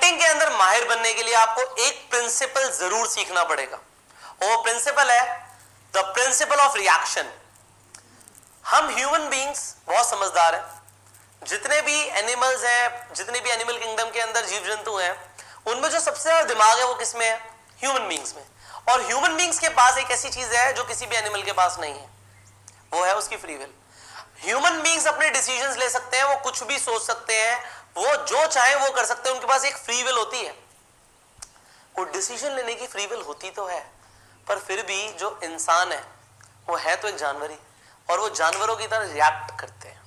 Marketing के अंदर माहिर बनने के लिए आपको एक प्रिंसिपल जरूर सीखना पड़ेगा, वो प्रिंसिपल है द प्रिंसिपल ऑफ रिएक्शन। हम ह्यूमन बीइंग्स बहुत समझदार हैं। जितने भी एनिमल्स हैं, जितने भी एनिमल किंगडम के अंदर जीव जंतु हैं, उनमें जो सबसे ज्यादा दिमाग है वो किसमें है? ह्यूमन बीइंग्स में। और ह्यूमन बीइंग्स के पास एक ऐसी चीज है जो किसी भी एनिमल के पास नहीं है, वो है उसकी फ्री विल। ह्यूमन बीइंग्स अपने डिसीजंस ले सकते हैं, वो कुछ भी सोच सकते हैं, वो जो चाहे वो कर सकते हैं, उनके पास एक फ्री विल होती है। वो डिसीजन लेने की फ्री विल होती तो है, पर फिर भी जो इंसान है वो है तो एक जानवर ही, और वो जानवरों की तरह रिएक्ट करते हैं।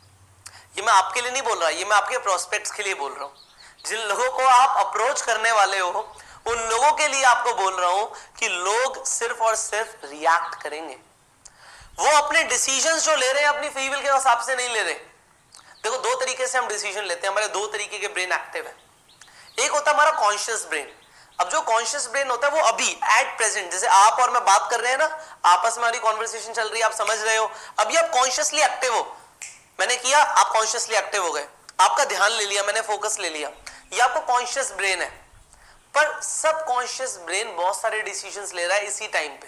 ये मैं आपके लिए नहीं बोल रहा, ये मैं आपके प्रोस्पेक्ट्स के लिए बोल रहा हूं। जिन लोगों को आप अप्रोच करने वाले हो उन लोगों के लिए आपको बोल रहा हूं कि लोग सिर्फ और सिर्फ रिएक्ट करेंगे। वो अपने डिसीजंस जो ले रहे हैं अपनी फ्री विल के हिसाब से नहीं ले रहे। देखो, दो तरीके से हम डिसीजन लेते हैं, हमारे दो तरीके के ब्रेन एक्टिव है। एक होता है हमारा कॉन्शियस ब्रेन। अब जो कॉन्शियस ब्रेन होता है वो अभी एट प्रेजेंट, जैसे आप और मैं बात कर रहे हैं ना, आपस में हमारी कॉन्वर्सेशन चल रही है, आप समझ रहे हो, अभी आप कॉन्शियसली एक्टिव हो। मैंने किया, आप कॉन्शियसली एक्टिव हो गए, आपका ध्यान ले लिया, मैंने फोकस ले लिया, ये आपको कॉन्शियस ब्रेन है। पर सब कॉन्शियस ब्रेन बहुत सारे डिसीजंस ले रहा है इसी टाइम पे।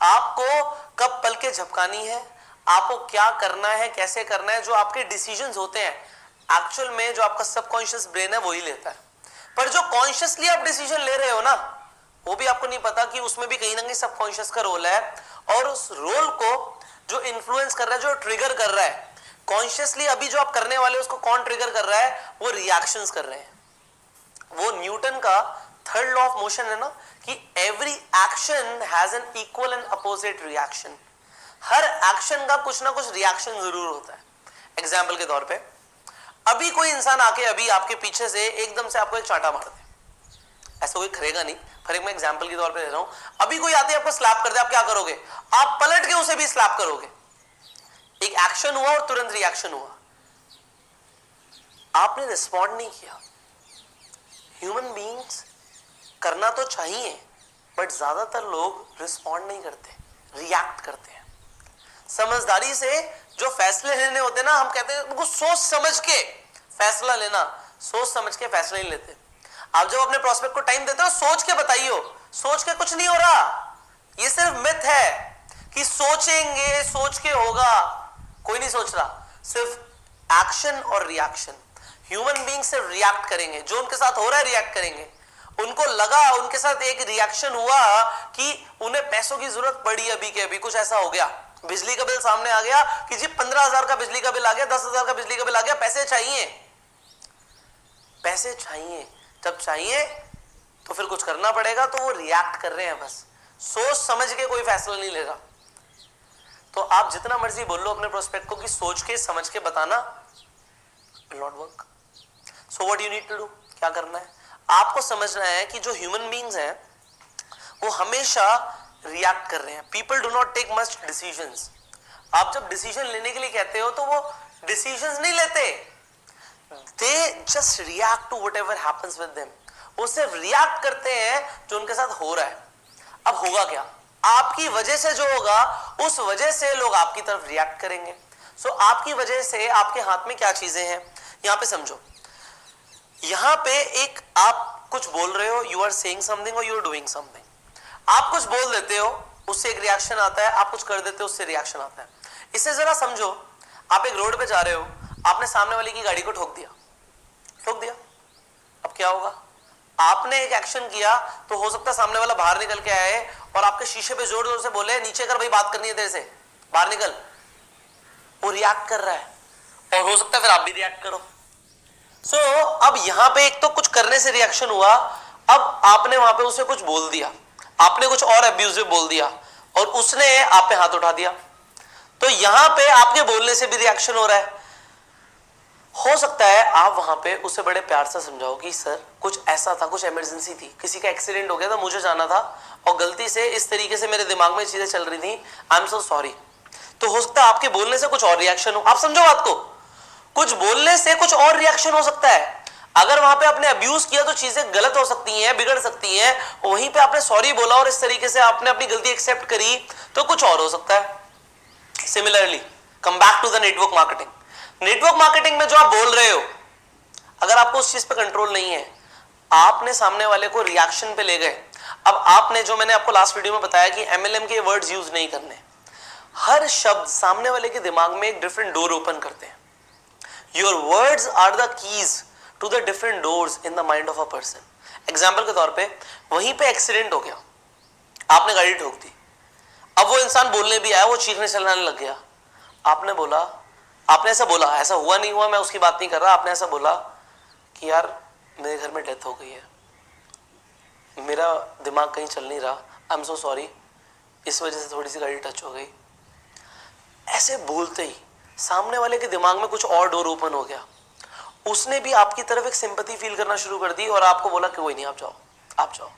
आपको कब पलकें झपकानी है, आपको क्या करना है, कैसे करना है, जो आपके डिसीजंस होते हैं एक्चुअल में जो आपका सबकॉन्शियस ब्रेन है वही लेता है। पर जो कॉन्शियसली आप डिसीजन ले रहे हो ना, वो भी आपको नहीं पता कि उसमें भी कहीं ना कहीं सबकॉन्शियस का रोल है, और उस रोल को जो इन्फ्लुएंस कर रहा है, जो ट्रिगर कर रहा है कॉन्शियसली, अभी जो आप करने वाले हो उसको कौन ट्रिगर कर रहा है? वो रिएक्शंस कर रहे हैं। वो न्यूटन का थर्ड लॉ ऑफ मोशन है ना, कि every action has an equal and opposite reaction. Her action का कुछ ना कुछ रिएक्शन जरूर होता है। एग्जाम्पल के तौर पे, अभी कोई इंसान आके अभी आपके पीछे से एकदम से आपको एक चांटा मार दे, ऐसा कोई करेगा नहीं, पर एक मैं एग्जाम्पल के तौर पे दे रहा हूं। अभी कोई आते आपको स्लैप कर दे, आप क्या करोगे? आप पलट के उसे भी स्लैप करोगे। एक एक्शन हुआ और तुरंत रिएक्शन हुआ, आपने रिस्पॉन्ड नहीं किया। ह्यूमन बीइंग्स करना तो चाहिए, बट ज्यादातर लोग रिस्पॉन्ड नहीं करते, रिएक्ट करते हैं। समझदारी से जो फैसले लेने होते हैं ना, हम कहते हैं उनको सोच समझ के फैसला लेना, सोच समझ के फैसला नहीं लेते। आप जब अपने प्रोस्पेक्ट को टाइम देते हो, सोच के बताइए, सोच के कुछ नहीं हो रहा। ये सिर्फ मिथ है कि सोचेंगे, सोच के होगा, कोई नहीं सोच रहा। सिर्फ एक्शन और रिएक्शन। ह्यूमन बीइंग सिर्फ रिएक्ट करेंगे, जो उनके साथ हो रहा है रिएक्ट करेंगे। उनको लगा, उनके साथ एक रिएक्शन हुआ कि उन्हें पैसों की जरूरत पड़ी, अभी के अभी कुछ ऐसा हो गया, बिजली का बिल सामने आ गया कि जी 15,000 का बिजली का बिल आ गया, 10,000 का बिजली का बिल आ गया, पैसे चाहिए, पैसे चाहिए। जब चाहिए तो फिर कुछ करना पड़ेगा, तो वो रिएक्ट कर रहे हैं बस, सोच समझ के कोई फैसला नहीं ले रहा। तो आप जितना मर्जी बोल लो अपने प्रोस्पेक्ट को कि सोच के समझ के बताना, will not work. So what you need to do, क्या करना है? आपको समझना है कि जो ह्यूमन बीइंग्स हैं वो हमेशा रिएक्ट कर रहे हैं। People do not take much decisions. आप जब डिसीजन लेने के लिए कहते हो तो वो डिसीजंस नहीं लेते, they just react to whatever happens with them. वो सिर्फ रिएक्ट करते हैं जो उनके साथ हो रहा है। अब होगा क्या? आपकी वजह से जो होगा, उस वजह से लोग आपकी तरफ रिएक्ट करेंगे। सो आपकी वजह से आपके हाथ में क्या चीजें हैं, यहां पे समझो। यहां पे एक आप कुछ बोल रहे हो, यू आर सेइंग समथिंग और यू आर डूइंग समथिंग। आप कुछ बोल देते हो, उससे एक रिएक्शन आता है, आप कुछ कर देते हो, उससे रिएक्शन आता है। इसे जरा समझो, आप एक रोड पे जा रहे हो, आपने सामने वाले की गाड़ी को ठोक दिया, अब क्या होगा? आपने एक एक्शन किया तो हो सकता है सामने वाला बाहर निकल के आए और आपके शीशे पे जोर जोर से बोले, नीचे कर भाई, बात करनी है तेरे से, बाहर निकल। वो रिएक्ट कर रहा है, और हो सकता है फिर आप भी रिएक्ट करो। सो अब यहां पे एक तो कुछ करने से रिएक्शन हुआ, अब आपने वहां पे उसे कुछ बोल दिया, आपने कुछ और अब्यूजिव बोल दिया, और उसने आप पे हाथ उठा दिया, तो यहां पे आपके बोलने से भी रिएक्शन हो रहा है। हो सकता है आप वहां पे उसे बड़े प्यार से समझाओ कि सर कुछ ऐसा था, कुछ इमरजेंसी थी, किसी का एक्सीडेंट हो गया था, मुझे जाना था, और गलती से इस तरीके से मेरे दिमाग में चीजें चल रही थी, आई एम सो सॉरी। तो हो सकता है आपके बोलने से कुछ और रिएक्शन हो। आप समझो बात को, कुछ बोलने से कुछ और रिएक्शन हो सकता है। अगर वहां पे आपने अब्यूज किया तो चीजें गलत हो सकती हैं, बिगड़ सकती हैं। वहीं पे आपने सॉरी बोला और इस तरीके से आपने अपनी गलती एक्सेप्ट करी, तो कुछ और हो सकता है। Similarly come back to the network marketing. Network marketing में जो आप बोल रहे हो, अगर आपको उस चीज पे कंट्रोल नहीं है, आपने सामने वाले को रिएक्शन पे ले गए। अब आपने जो मैंने आपको लास्ट वीडियो में बताया कि एमएलएम के वर्ड्स यूज नहीं करने, हर शब्द सामने वाले के दिमाग में एक डिफरेंट डोर ओपन करते हैं। Your words are the keys to the different doors in the mind of a person. Example के तौर पे वहीं पे एक्सीडेंट हो गया, आपने गाड़ी ठोक दी, अब वो इंसान बोलने भी आया, वो चीखने चिल्लाने लग गया। आपने बोला, आपने ऐसा बोला, ऐसा हुआ नहीं हुआ मैं उसकी बात नहीं कर रहा, आपने ऐसा बोला कि यार मेरे घर में डेथ हो गई है, मेरा दिमाग कहीं चल नहीं रहा, आई एम सो सॉरी, इस वजह से थोड़ी सी गाड़ी टच हो गई। ऐसे बोलते ही सामने वाले के दिमाग में कुछ और डोर ओपन हो गया, उसने भी आपकी तरफ एक सिंपैथी फील करना शुरू कर दी और आपको बोला कि कोई नहीं, आप जाओ, आप जाओ।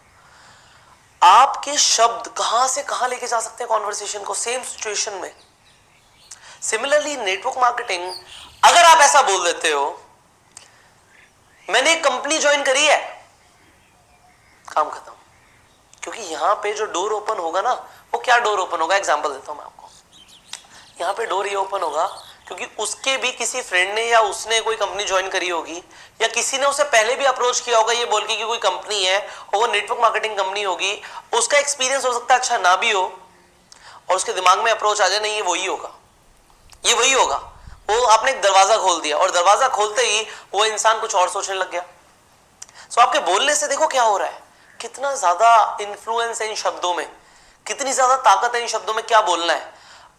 आपके शब्द कहां से कहां लेके जा सकते हैं कॉन्वर्सेशन को, सेम सिचुएशन में। सिमिलरली नेटवर्क मार्केटिंग, अगर आप ऐसा बोल देते हो मैंने एक कंपनी ज्वाइन करी है, काम खत्म। क्योंकि यहां पे जो डोर ओपन होगा ना, वो क्या डोर ओपन होगा, एग्जांपल देता हूं मैं आपको। यहां पे डोर ये ओपन होगा क्योंकि उसके भी किसी फ्रेंड ने या उसने कोई कंपनी ज्वाइन करी होगी, या किसी ने उसे पहले भी अप्रोच किया होगा ये बोल के कि कोई कंपनी है और वो नेटवर्क मार्केटिंग कंपनी होगी। उसका एक्सपीरियंस हो सकता है अच्छा ना भी हो, और उसके दिमाग में अप्रोच आ जाए नहीं ये वही होगा, ये वही होगा। वो आपने एक दरवाजा खोल दिया और दरवाजा खोलते ही वो इंसान कुछ और सोचने लग गया। सो आपके बोलने से देखो क्या हो रहा है, कितना ज्यादा इन्फ्लुएंस है इन शब्दों में, कितनी ज्यादा ताकत है इन शब्दों में, क्या बोलना है।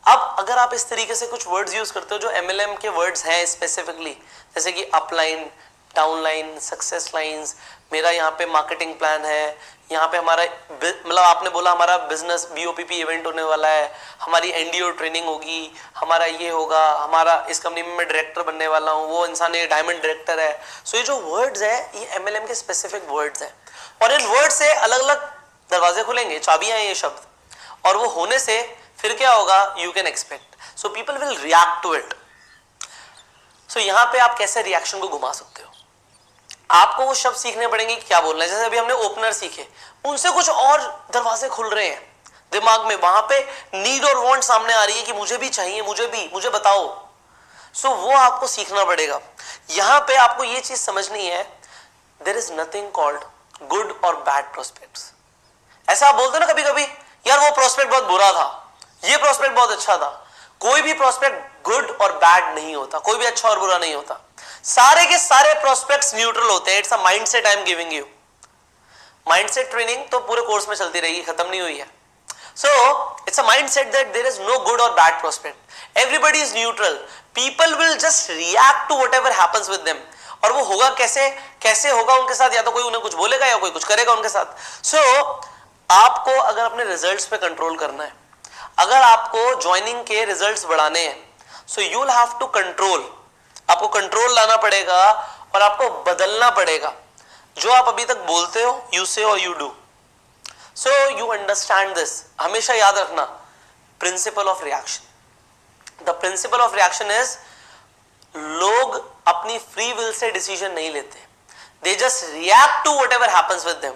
अब अगर आप इस तरीके से कुछ वर्ड्स यूज करते हो जो एमएलएम के वर्ड्स हैं स्पेसिफिकली, जैसे कि अपलाइन, डाउनलाइन, सक्सेस लाइंस, मेरा यहाँ पे मार्केटिंग प्लान है, यहाँ पे हमारा मतलब आपने बोला हमारा बिजनेस बीओपीपी इवेंट होने वाला है, हमारी एनडीओ ट्रेनिंग होगी, हमारा ये होगा, हमारा इस कंपनी में मैं डायरेक्टर बनने वाला हूँ, वो इंसान ये डायमंड डायरेक्टर है। सो ये जो वर्ड्स है ये एमएलएम के स्पेसिफिक वर्ड्स हैं, और इन वर्ड से अलग अलग दरवाजे खुलेंगे, चाबियां हैं ये शब्द, और वो होने से फिर क्या होगा, you can expect, so people will react to it. So यहां पे आप कैसे रिएक्शन को घुमा सकते हो, आपको वो शब्द सीखने पड़ेंगे कि क्या बोलना है। जैसे अभी हमने ओपनर सीखे, उनसे कुछ और दरवाजे खुल रहे हैं दिमाग में, वहां पे नीड और वांट सामने आ रही है कि मुझे भी चाहिए, मुझे बताओ। सो वो आपको सीखना पड़ेगा। यहां पे आपको ये चीज समझनी है, there is nothing called good और बैड प्रोस्पेक्ट्स। ऐसा आप बोलते हो ना कभी कभी, यार वो प्रोस्पेक्ट बहुत बुरा था, ये प्रोस्पेक्ट बहुत अच्छा था। कोई भी प्रोस्पेक्ट गुड और बैड नहीं होता, कोई भी अच्छा और बुरा नहीं होता, सारे के सारे प्रोस्पेक्ट्स न्यूट्रल होते हैं। It's a mindset I am giving you. Mindset training तो पूरे कोर्स में चलती रहेगी, खत्म नहीं हुई है। So it's a mindset that there is no good और bad prospect, everybody is neutral, people will just react to whatever happens with them. और वो होगा कैसे, कैसे होगा उनके साथ, या तो कोई उन्हें कुछ बोलेगा या कोई कुछ करेगा उनके साथ। सो आपको अगर अपने रिजल्ट्स पे कंट्रोल करना है, अगर आपको ज्वाइनिंग के रिजल्ट्स बढ़ाने हैं, so you will have to control, आपको कंट्रोल लाना पड़ेगा और आपको बदलना पड़ेगा। जो आप अभी तक बोलते हो, यू से और you do, so you understand this. हमेशा याद रखना principle of reaction. The principle of reaction is, लोग अपनी फ्री विल से डिसीजन नहीं लेते, they just react to whatever happens with them,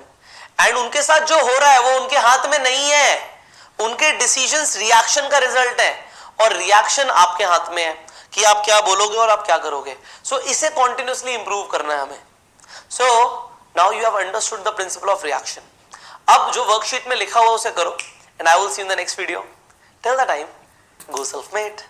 and उनके साथ जो हो रहा है वो उनके हाथ में नहीं है, उनके डिसीजंस रिएक्शन का रिजल्ट है, और रिएक्शन आपके हाथ में है कि आप क्या बोलोगे और आप क्या करोगे। सो इसे कॉन्टिन्यूसली इंप्रूव करना है हमें। So now you have understood the principle of reaction. अब जो वर्कशीट में लिखा हुआ उसे करो, and I will see in the next video. Till the time, go self made.